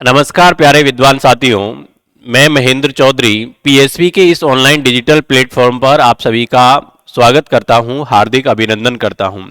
नमस्कार प्यारे विद्वान साथियों, मैं महेंद्र चौधरी पीएसवी के इस ऑनलाइन डिजिटल प्लेटफॉर्म पर आप सभी का स्वागत करता हूं, हार्दिक अभिनंदन करता हूं।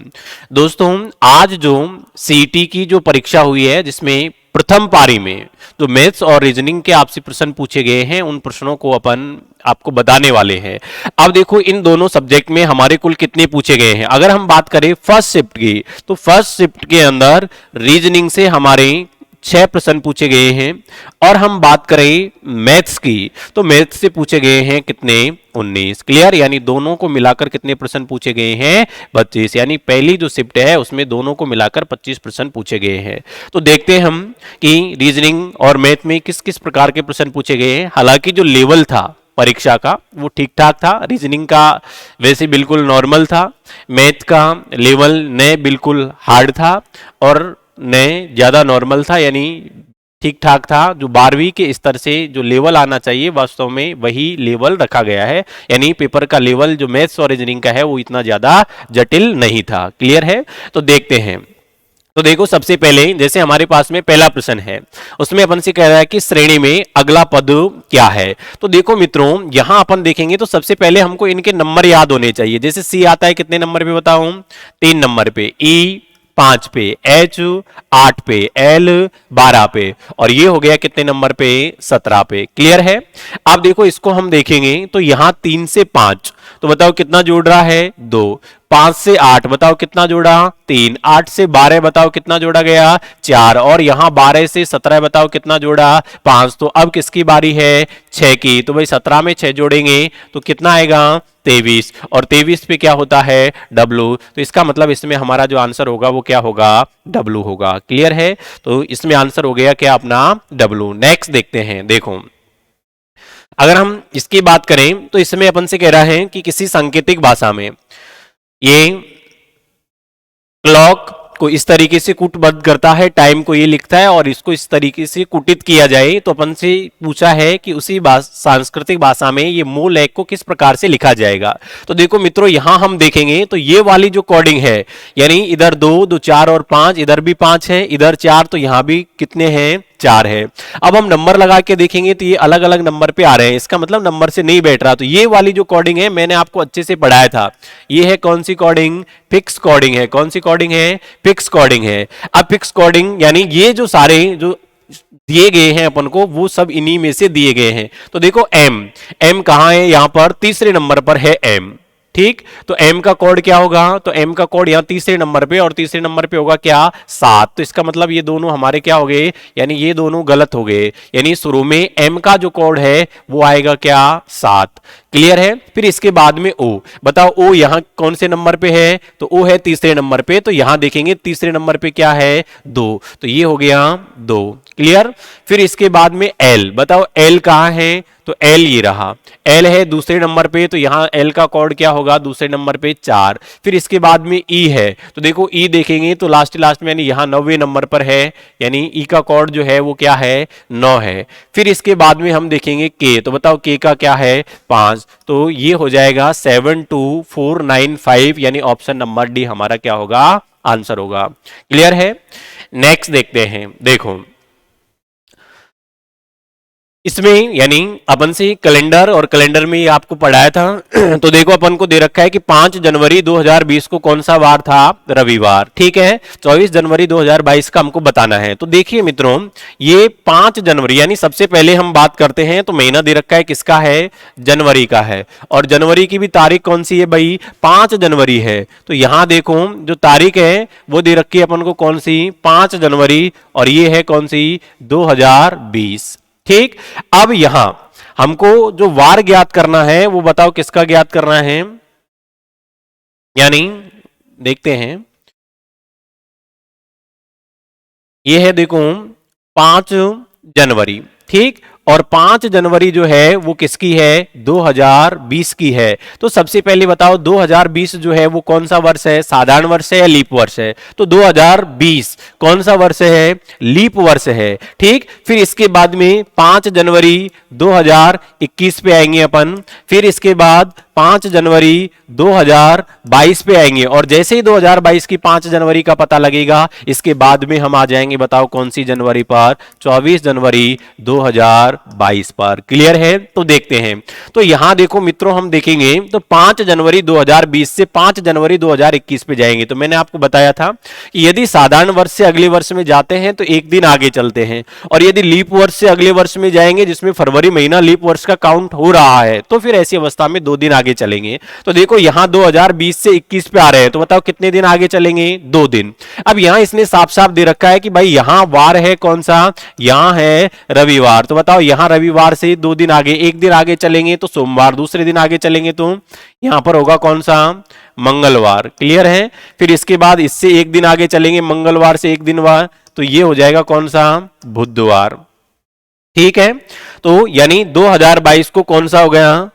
दोस्तों, आज जो सीईटी की जो परीक्षा हुई है जिसमें प्रथम पारी में जो मैथ्स और रीजनिंग के आपसे प्रश्न पूछे गए हैं उन प्रश्नों को अपन आपको बताने वाले हैं। अब देखो इन दोनों सब्जेक्ट में हमारे कुल कितने पूछे गए हैं। अगर हम बात करें फर्स्ट शिफ्ट की तो फर्स्ट शिफ्ट के अंदर रीजनिंग से हमारे 6 प्रश्न पूछे गए हैं और हम बात करें मैथ्स की तो मैथ्स से पूछे गए हैं कितने 19। क्लियर, यानी दोनों को मिलाकर कितने प्रश्न पूछे गए हैं 25। यानी पहली जो शिफ्ट है उसमें दोनों को मिलाकर 25 प्रश्न पूछे गए हैं। तो देखते हैं हम कि रीजनिंग और मैथ में किस किस प्रकार के प्रश्न पूछे गए हैं। हालांकि जो लेवल था परीक्षा का वो ठीक ठाक था। रीजनिंग का वैसे बिल्कुल नॉर्मल था, मैथ का लेवल न बिल्कुल हार्ड था और ने ज्यादा नॉर्मल था, यानी ठीक ठाक था। जो 12वीं के स्तर से जो लेवल आना चाहिए वास्तव में वही लेवल रखा गया है, यानी पेपर का लेवल जो मैथ्स और रीजनिंग का है वो इतना ज्यादा जटिल नहीं था। क्लियर है, तो देखते हैं। तो देखो सबसे पहले जैसे हमारे पास में पहला प्रश्न है उसमें अपन से कह रहा है कि श्रेणी में अगला पद क्या है। तो देखो मित्रों, यहां अपन देखेंगे तो सबसे पहले हमको इनके नंबर याद होने चाहिए। जैसे सी आता है कितने नंबर पे बताऊं, 3 नंबर पे, ई 5 पे, एच 8 पे, एल 12 पे और ये हो गया कितने नंबर पे 17 पे। क्लियर है। अब देखो इसको हम देखेंगे तो यहां 3 से 5 तो बताओ कितना जोड़ रहा है 2, 5 से 8 बताओ कितना जोड़ा 3, 8 से 12 बताओ कितना जोड़ा गया 4 और यहां 12 से 17 बताओ कितना जोड़ा 5। तो अब किसकी बारी है 6 की। तो भाई 17 में 6 जोड़ेंगे तो कितना आएगा 23 और 23 पे क्या होता है डब्लू। तो इसका मतलब इसमें हमारा जो आंसर होगा वो क्या होगा डब्लू होगा। क्लियर है, तो इसमें आंसर हो गया क्या अपना डब्लू। नेक्स्ट देखते हैं। देखो अगर हम इसकी बात करें तो इसमें अपन से कह रहा है कि किसी सांकेतिक भाषा में ये क्लॉक को इस तरीके से कूटबद्ध करता है, टाइम को ये लिखता है और इसको इस तरीके से कुटित किया जाए। तो अपन से पूछा है कि उसी सांस्कृतिक भाषा में ये मूल एक को किस प्रकार से लिखा जाएगा। तो देखो मित्रों, यहां हम देखेंगे तो ये वाली जो कोडिंग है, यानी इधर 2, 2, 4 और 5, इधर भी 5 है, इधर 4, तो यहां भी कितने हैं 4 है। अब हम नंबर लगा के देखेंगे तो ये अलग अलग नंबर पे आ रहे हैं, इसका मतलब नंबर से नहीं बैठ रहा। तो ये वाली जो कोडिंग है मैंने आपको अच्छे से पढ़ाया था, ये है कौन सी कोडिंग, फिक्स कोडिंग है। कौन सी कोडिंग है, फिक्स कोडिंग है। अब फिक्स कोडिंग यानी ये जो सारे जो दिए गए हैं अपन को वो सब इन्हीं में से दिए गए हैं। तो देखो एम, एम कहां है, यहां पर तीसरे नंबर पर है एम। ठीक, तो m का कोड क्या होगा, तो m का कोड यहां तीसरे नंबर पे और तीसरे नंबर पे होगा क्या 7। तो इसका मतलब ये दोनों हमारे क्या हो गए, यानी ये दोनों गलत हो गए। यानी शुरू में m का जो कोड है वो आएगा क्या 7। क्लियर है। फिर इसके बाद में o, बताओ o यहां कौन से नंबर पे है, तो o है तीसरे नंबर पे। तो यहां देखेंगे तीसरे नंबर पे क्या है 2, तो ये हो गया 2। क्लियर। फिर इसके बाद में l, बताओ l कहां है, तो L ये रहा, L है दूसरे नंबर पे। तो यहां L का कोड क्या होगा दूसरे नंबर पे 4। फिर इसके बाद में E है, तो देखो E देखेंगे तो लास्ट में यानी यहां 9वें नंबर पर है, यानी E का कोड जो है वो क्या है 9 है। फिर इसके बाद में हम देखेंगे K, तो बताओ K का क्या है 5। तो ये हो जाएगा 72495, यानी ऑप्शन नंबर डी हमारा क्या होगा आंसर होगा। क्लियर है। नेक्स्ट देखते हैं। देखो इसमें यानी अपन से कैलेंडर और कैलेंडर में आपको पढ़ाया था तो देखो अपन को दे रखा है कि 5 जनवरी 2020 को कौन सा वार था, रविवार। ठीक है, 24 जनवरी 2022 का हमको बताना है। तो देखिए मित्रों, ये 5 जनवरी यानी सबसे पहले हम बात करते हैं तो महीना दे रखा है किसका है, जनवरी का है। और जनवरी की भी तारीख कौन सी है भाई 5 जनवरी है। तो यहां देखो जो तारीख है वो दे रखी है अपन को कौन सी 5 जनवरी और ये है कौन सी 2020। ठीक, अब यहां हमको जो वार ज्ञात करना है वो बताओ किसका ज्ञात करना है, यानी देखते हैं ये है देखो 5 जनवरी। ठीक, और 5 जनवरी जो है वो किसकी है, 2020 की है। तो सबसे पहले बताओ 2020 जो है वो कौन सा वर्ष है, साधारण वर्ष है या लीप वर्ष है? तो 2020 कौन सा वर्ष है, लीप वर्ष है। ठीक, फिर इसके बाद में 5 जनवरी 2021 पे आएंगे अपन, फिर इसके बाद 5 जनवरी 2022 पे आएंगे, और जैसे ही 2022 की 5 जनवरी का पता लगेगा इसके बाद में हम आ जाएंगे, बताओ कौन सी जनवरी पर, 24 जनवरी 2022 पर। क्लियर है? तो देखते हैं। तो यहां देखो मित्रों, हम देखेंगे तो 5 जनवरी 2020 से 5 जनवरी 2021 पे जाएंगे। तो मैंने आपको बताया था कि यदि साधारण वर्ष से अगले वर्ष में जाते हैं तो एक दिन आगे चलते हैं, और यदि लीप वर्ष से अगले वर्ष में जाएंगे जिसमें फरवरी महीना लीप वर्ष का काउंट हो रहा है, तो फिर ऐसी अवस्था में 2 दिन आगे चलेंगे। तो देखो यहां 2020 से 21 पे आ रहे हैं, तो बताओ कितने दिन आगे चलेंगे, 2 दिन। अब यहां इसने साफ साफ दे रखा है कि भाई यहां वार है कौन सा, यहां है रविवार। तो बताओ यहां रविवार से 2 दिन आगे, एक दिन आगे चलेंगे तो सोमवार, दूसरे दिन आगे चलेंगे तो यहां पर होगा कौन सा, मंगलवार। क्लियर है? फिर इसके बाद इससे एक दिन आगे चलेंगे, मंगलवार से एक दिन वार, तो ये हो जाएगा कौन सा, बुधवार। ठीक है, तो यानी 2022 को कौन सा हो गया,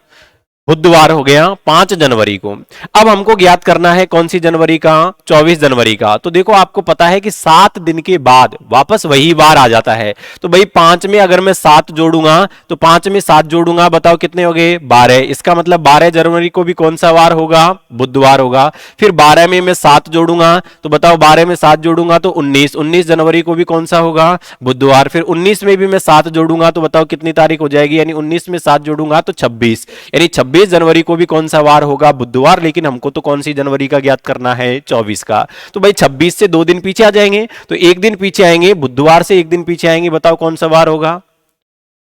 बुधवार हो गया 5 जनवरी को। अब हमको ज्ञात करना है कौन सी जनवरी का, 24 जनवरी का। तो देखो आपको पता है कि 7 दिन के बाद वापस वही वार आ जाता है। तो भाई 5 में अगर मैं 7 जोड़ूंगा तो 5 में 7 जोड़ूंगा, बताओ कितने हो गए, 12। इसका मतलब 12 जनवरी को भी कौन सा वार होगा, बुधवार होगा। फिर 12 में मैं 7 जोड़ूंगा तो बताओ 12 में 7 जोड़ूंगा तो 19 जनवरी को भी कौन सा होगा, बुधवार। फिर 19 में भी मैं 7 जोड़ूंगा तो बताओ कितनी तारीख हो जाएगी, यानी 19 में 7 जोड़ूंगा तो 26, यानी 26 जनवरी को भी कौन सा वार होगा, बुधवार। लेकिन हमको तो कौन सी जनवरी का ज्ञात करना है, 24 का। तो भाई 26 से 2 दिन पीछे आ जाएंगे, तो एक दिन पीछे आएंगे, बुधवार से एक दिन पीछे आएंगे, बताओ कौन सा वार होगा,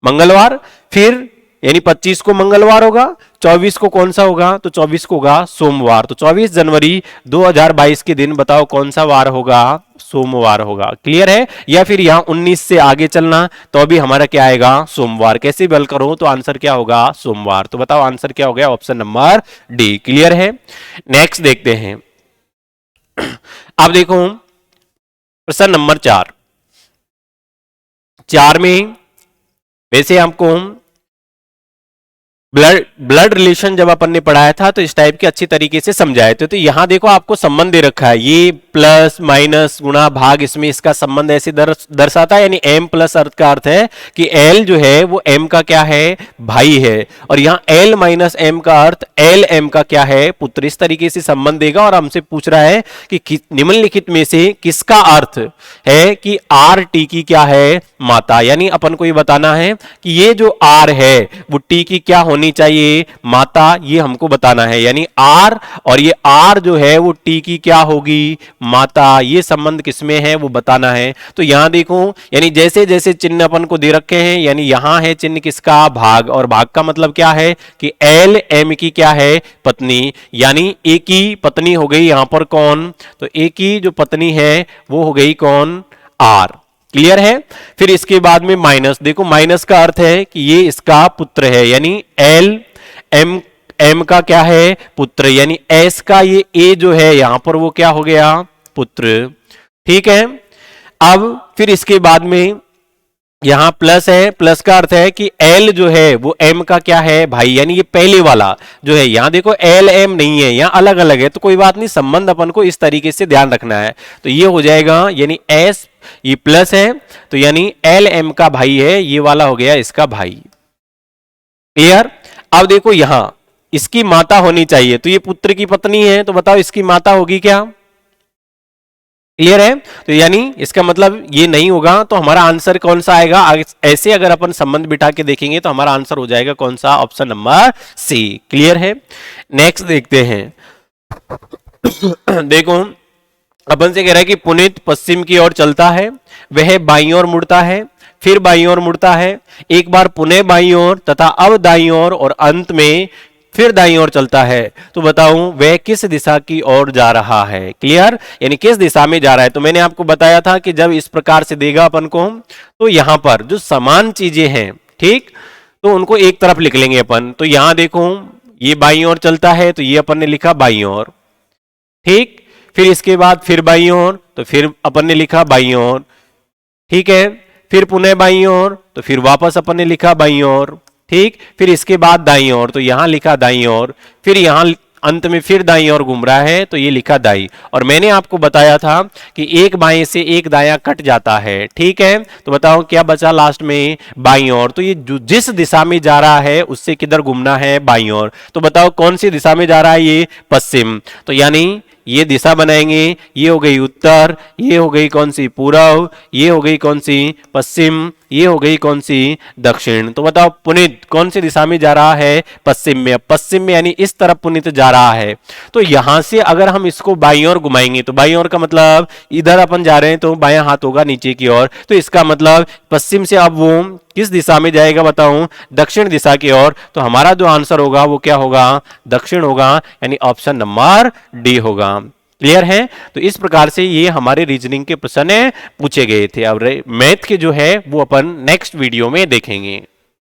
मंगलवार। फिर यानी 25 को मंगलवार होगा, 24 को कौन सा होगा, तो 24 को होगा सोमवार। तो 24 जनवरी 2022 के दिन बताओ कौन सा वार होगा, सोमवार होगा। क्लियर है? या फिर यहां 19 से आगे चलना तो अभी हमारा क्या आएगा, सोमवार। कैसे भी हल करो तो आंसर क्या होगा, सोमवार। तो बताओ आंसर क्या हो गया, ऑप्शन नंबर डी। क्लियर है? नेक्स्ट देखते हैं। अब देखो प्रश्न नंबर 4 में वैसे हमको ब्लड रिलेशन जब अपन ने पढ़ाया था तो इस टाइप के अच्छी तरीके से समझाए थे। तो यहां देखो आपको संबंध दे रखा है, ये प्लस माइनस गुणा भाग, इसमें इसका संबंध ऐसे दर्शाता है, यानी m प्लस अर्थ का अर्थ है कि l जो है वो m का क्या है, भाई है, और यहाँ l माइनस m का अर्थ l m का क्या है, पुत्र। इस तरीके से संबंध देगा। और हमसे पूछ रहा है कि निम्नलिखित में से किसका अर्थ है कि r t की क्या है, माता। यानी अपन को ये बताना है कि ये जो r है वो t की क्या होनी चाहिए, माता, ये हमको बताना है। यानी r और ये r जो है वो t की क्या होगी, माता। ये संबंध किसमें है वो बताना है। तो यहां देखो, यानी जैसे जैसे चिन्ह अपन को दे रखे हैं, यानी यहां है चिन्ह किसका, भाग, और भाग का मतलब क्या है कि l m की क्या है, पत्नी। यानी a की पत्नी हो गई यहां पर कौन, तो a की जो पत्नी है वो हो गई कौन, r। क्लियर है? फिर इसके बाद में माइनस, देखो माइनस का अर्थ है कि ये इसका पुत्र है, यानी एल एम का क्या है, पुत्र। यानी एस का ये ए जो है यहां पर वो क्या हो गया, पुत्र। ठीक है? अब फिर इसके बाद में यहां प्लस है, प्लस का अर्थ है कि L जो है वो M का क्या है, भाई। यानी ये पहले वाला जो है, यहां देखो L M नहीं है, यहां अलग अलग है, तो कोई बात नहीं, संबंध अपन को इस तरीके से ध्यान रखना है। तो ये हो जाएगा, यानी S ये प्लस है तो यानी L M का भाई है, ये वाला हो गया इसका भाई। क्लियर? अब देखो यहां इसकी माता होनी चाहिए, तो ये पुत्र की पत्नी है, तो बताओ इसकी माता होगी क्या। क्लियर है? तो यानी इसका मतलब ये नहीं होगा, तो हमारा आंसर कौन सा आएगा, ऐसे अगर अपन संबंध बिठा के देखेंगे तो हमारा आंसर हो जाएगा कौन सा, ऑप्शन नंबर सी। क्लियर है? नेक्स्ट देखते हैं। देखो अपन से कह रहा है कि पुनीत पश्चिम की ओर चलता है, वह बाईं ओर मुड़ता है, फिर बाईं ओर मुड़ता है, एक बार पुनः बाईं ओर तथा अब दाईं ओर, और अंत में फिर दाईं ओर चलता है। तो बताऊं वह किस दिशा की ओर जा रहा है। क्लियर? यानी किस दिशा में जा रहा है। तो मैंने आपको बताया था कि जब इस प्रकार से देगा अपन को, तो यहां पर जो समान चीजें हैं, ठीक, तो उनको एक तरफ लिख लेंगे अपन। तो यहां देखो ये बाईं ओर चलता है, तो ये अपन ने लिखा बाईं ओर, ठीक। फिर इसके बाद फिर बाईं ओर, तो फिर अपन ने लिखा बाईं ओर, ठीक है। फिर पुनः बाईं ओर, तो फिर वापस अपन ने लिखा बाईं ओर, ठीक। फिर इसके बाद दाईं ओर, तो यहां लिखा दाईं ओर, फिर यहां अंत में फिर दाईं ओर घूम रहा है, तो ये लिखा दाई। और मैंने आपको बताया था कि एक बाएं से एक दायां कट जाता है, ठीक है। तो बताओ क्या बचा लास्ट में, बाईं ओर। तो ये जिस दिशा में जा रहा है उससे किधर घूमना है, बाईं ओर। तो बताओ कौन सी दिशा में जा रहा है, ये पश्चिम। तो यानी ये दिशा बनाएंगे, ये हो गई उत्तर, ये हो गई कौन सी, पूर्व, ये हो गई कौन सी, पश्चिम, ये हो गई कौन सी, दक्षिण। तो बताओ पुनीत कौन सी दिशा में जा रहा है, पश्चिम में। पश्चिम में यानी इस तरफ पुनीत जा रहा है। तो यहां से अगर हम इसको बाईं ओर घुमाएंगे, तो बाईं ओर का मतलब इधर अपन जा रहे हैं, तो बायां हाथ होगा नीचे की ओर। तो इसका मतलब पश्चिम से अब वो किस दिशा में जाएगा, बताऊं, दक्षिण दिशा की ओर। तो हमारा जो आंसर होगा वो क्या होगा, दक्षिण होगा, यानी ऑप्शन नंबर डी होगा। क्लियर है। तो इस प्रकार से ये हमारे रीजनिंग के प्रश्न पूछे गए थे। अब मैथ के जो है वो अपन नेक्स्ट वीडियो में देखेंगे,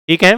ठीक है।